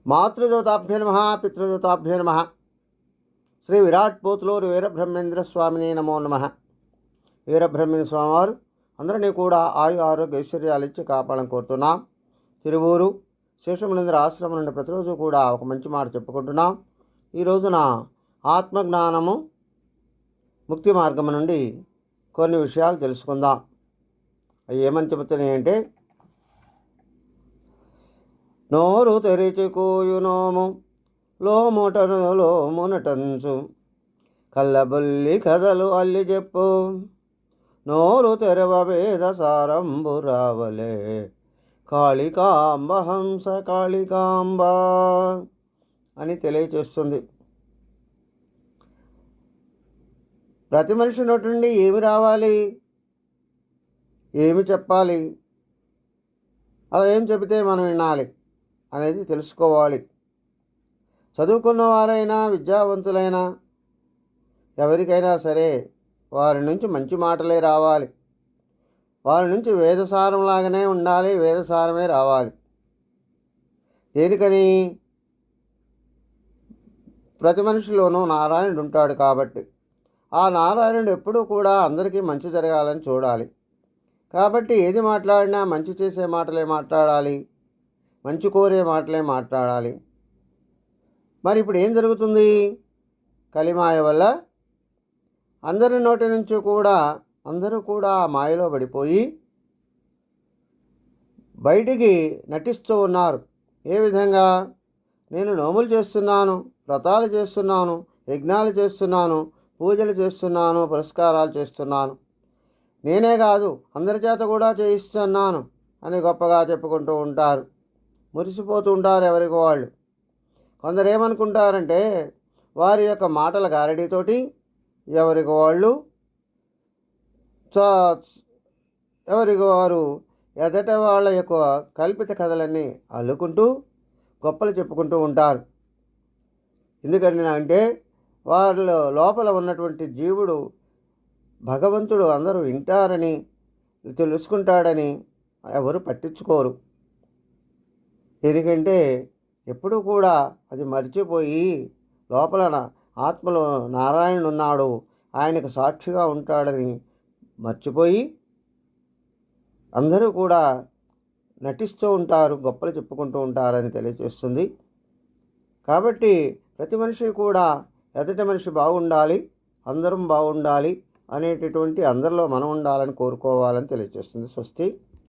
మాతృదేవతాభ్యో నమః, పితృదేవతాభ్యో నమః. శ్రీ విరాట్ పోతులూరు వీరబ్రహ్మేంద్ర స్వామిని నమో నమః. వీరబ్రహ్మేంద్ర స్వామివారు అందరినీ కూడా ఆయు ఆరోగ్య ఐశ్వర్యాలు ఇచ్చి కాపాడాలని కోరుతున్నాం. తిరువూరు శేషమునందర ఆశ్రమం నుండి ప్రతిరోజు కూడా ఒక మంచి మాట చెప్పుకుంటున్నాం. ఈ రోజున ఆత్మజ్ఞానము ముక్తి మార్గం నుండి కొన్ని విషయాలు తెలుసుకుందాం. అవి ఏమని చెబుతున్నాయి అంటే, నోరు తెరిచికోయు నోము లోముటను లోమునటంచు కళ్ళబుల్లి కథలు అల్లి చెప్పు నోరు తెరవ వేద సారంబు రావలే కాళికాంబ హంస కాళికాంబ అని తెలియచేస్తుంది. ప్రతి మనిషి నోటి నుండి ఏమి రావాలి, ఏమి చెప్పాలి, అలా ఏం చెబితే మనం వినాలి అనేది తెలుసుకోవాలి. చదువుకున్న వారైనా విద్యావంతులైనా ఎవరికైనా సరే వారి నుంచి మంచి మాటలే రావాలి. వారి నుంచి వేదసారంలాగానే ఉండాలి, వేదసారమే రావాలి. దేనికని? ప్రతి మనిషిలోనూ నారాయణుడు ఉంటాడు కాబట్టి ఆ నారాయణుడు ఎప్పుడూ కూడా అందరికీ మంచి జరగాలని చూడాలి. కాబట్టి ఏది మాట్లాడినా మంచి చేసే మాటలే మాట్లాడాలి, మంచి కోరే మాటలే మాట్లాడాలి. మరి ఇప్పుడు ఏం జరుగుతుంది? కలిమాయ వల్ల అందరి నోటి నుంచి కూడా అందరూ కూడా ఆ మాయలో పడిపోయి బయటికి నటిస్తూ ఉన్నారు. ఏ విధంగా? నేను నోములు చేస్తున్నాను, వ్రతాలు చేస్తున్నాను, యజ్ఞాలు చేస్తున్నాను, పూజలు చేస్తున్నాను, పురస్కారాలు చేస్తున్నాను, నేనే కాదు అందరి చేత కూడా చేయిస్తున్నాను అని గొప్పగా చెప్పుకుంటూ ఉంటారు. మురిసిపోతూ ఉంటారు ఎవరికి వాళ్ళు. కొందరు ఏమనుకుంటారంటే వారి యొక్క మాటల గారడీతోటి ఎవరికి వాళ్ళు ఎవరికి వారు ఎదట వాళ్ళ యొక్క కల్పిత కథలన్నీ అల్లుకుంటూ గొప్పలు చెప్పుకుంటూ ఉంటారు. ఎందుకని అంటే వాళ్ళ లోపల ఉన్నటువంటి జీవుడు భగవంతుడు అందరూ వింటారని తెలుసుకుంటాడని ఎవరు పట్టించుకోరు. ఎందుకంటే ఎప్పుడూ కూడా అది మర్చిపోయి లోపల ఆత్మలో నారాయణుడు ఉన్నాడు, ఆయనకు సాక్షిగా ఉంటాడని మర్చిపోయి అందరూ కూడా నటిస్తూ ఉంటారు, గొప్పలు చెప్పుకుంటూ ఉంటారని తెలియజేస్తుంది. కాబట్టి ప్రతి మనిషి కూడా ఎదుటి మనిషి బాగుండాలి, అందరం బాగుండాలి అనేటటువంటి అందరిలో మనం ఉండాలని కోరుకోవాలని తెలియజేస్తుంది. స్వస్తి.